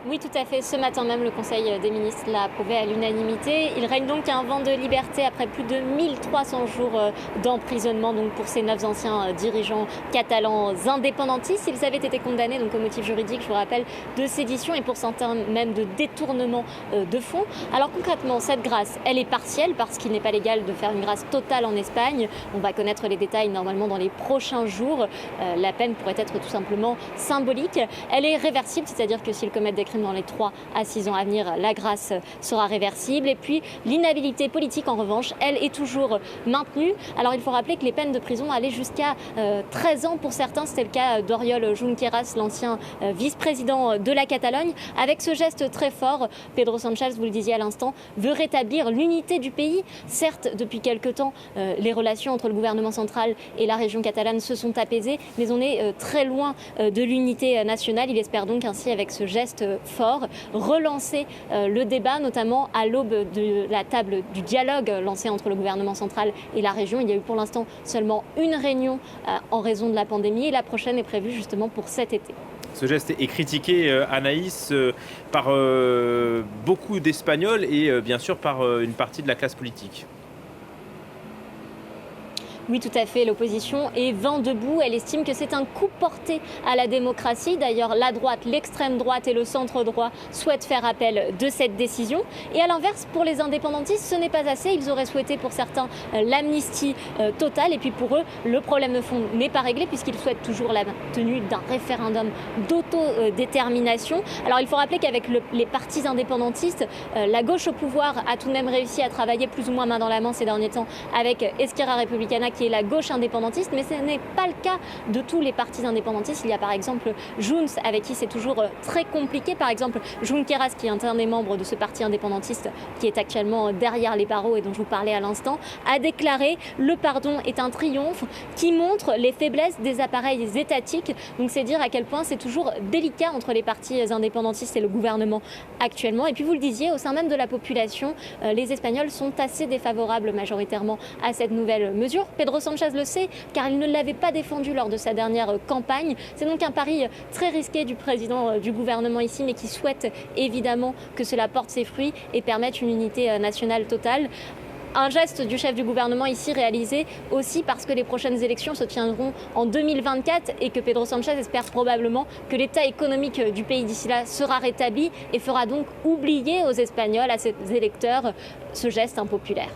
Oui, tout à fait. Ce matin même, le Conseil des ministres l'a approuvé à l'unanimité. Il règne donc un vent de liberté après plus de 1300 jours d'emprisonnement donc pour ces 9 anciens dirigeants catalans indépendantistes. Ils avaient été condamnés donc au motif juridique, je vous rappelle, de sédition et pour certains même de détournement de fonds. Alors concrètement, cette grâce, elle est partielle parce qu'il n'est pas légal de faire une grâce totale en Espagne. On va connaître les détails normalement dans les prochains jours. La peine pourrait être tout simplement symbolique. Elle est réversible, c'est-à-dire que s'ils commettent des dans les 3 à 6 ans à venir, la grâce sera réversible. Et puis l'inhabilité politique, en revanche, elle est toujours maintenue. Alors il faut rappeler que les peines de prison allaient jusqu'à 13 ans pour certains. C'était le cas d'Oriol Junqueras, l'ancien vice-président de la Catalogne. Avec ce geste très fort, Pedro Sánchez, vous le disiez à l'instant, veut rétablir l'unité du pays. Certes, depuis quelque temps, les relations entre le gouvernement central et la région catalane se sont apaisées, mais on est très loin de l'unité nationale. Il espère donc ainsi, avec ce geste fort, relancer le débat, notamment à l'aube de la table du dialogue lancé entre le gouvernement central et la région. Il y a eu pour l'instant seulement une réunion en raison de la pandémie et la prochaine est prévue justement pour cet été. Ce geste est critiqué, Anaïs, par beaucoup d'Espagnols et bien sûr par une partie de la classe politique. Oui, tout à fait. L'opposition est vent debout. Elle estime que c'est un coup porté à la démocratie. D'ailleurs, la droite, l'extrême droite et le centre droit souhaitent faire appel de cette décision. Et à l'inverse, pour les indépendantistes, ce n'est pas assez. Ils auraient souhaité pour certains l'amnistie totale. Et puis pour eux, le problème de fond n'est pas réglé puisqu'ils souhaitent toujours la tenue d'un référendum d'autodétermination. Alors il faut rappeler qu'avec les partis indépendantistes, la gauche au pouvoir a tout de même réussi à travailler plus ou moins main dans la main ces derniers temps avec Esquerra Republicana, qui est la gauche indépendantiste, mais ce n'est pas le cas de tous les partis indépendantistes. Il y a par exemple Junts, avec qui c'est toujours très compliqué. Par exemple, Junqueras, qui est un des membres de ce parti indépendantiste, qui est actuellement derrière les barreaux et dont je vous parlais à l'instant, a déclaré « Le pardon est un triomphe » qui montre les faiblesses des appareils étatiques. Donc c'est dire à quel point c'est toujours délicat entre les partis indépendantistes et le gouvernement actuellement. Et puis vous le disiez, au sein même de la population, les Espagnols sont assez défavorables majoritairement à cette nouvelle mesure. Pedro Sánchez le sait, car il ne l'avait pas défendu lors de sa dernière campagne. C'est donc un pari très risqué du président du gouvernement ici, mais qui souhaite évidemment que cela porte ses fruits et permette une unité nationale totale. Un geste du chef du gouvernement ici réalisé aussi parce que les prochaines élections se tiendront en 2024 et que Pedro Sánchez espère probablement que l'état économique du pays d'ici là sera rétabli et fera donc oublier aux Espagnols, à ses électeurs, ce geste impopulaire.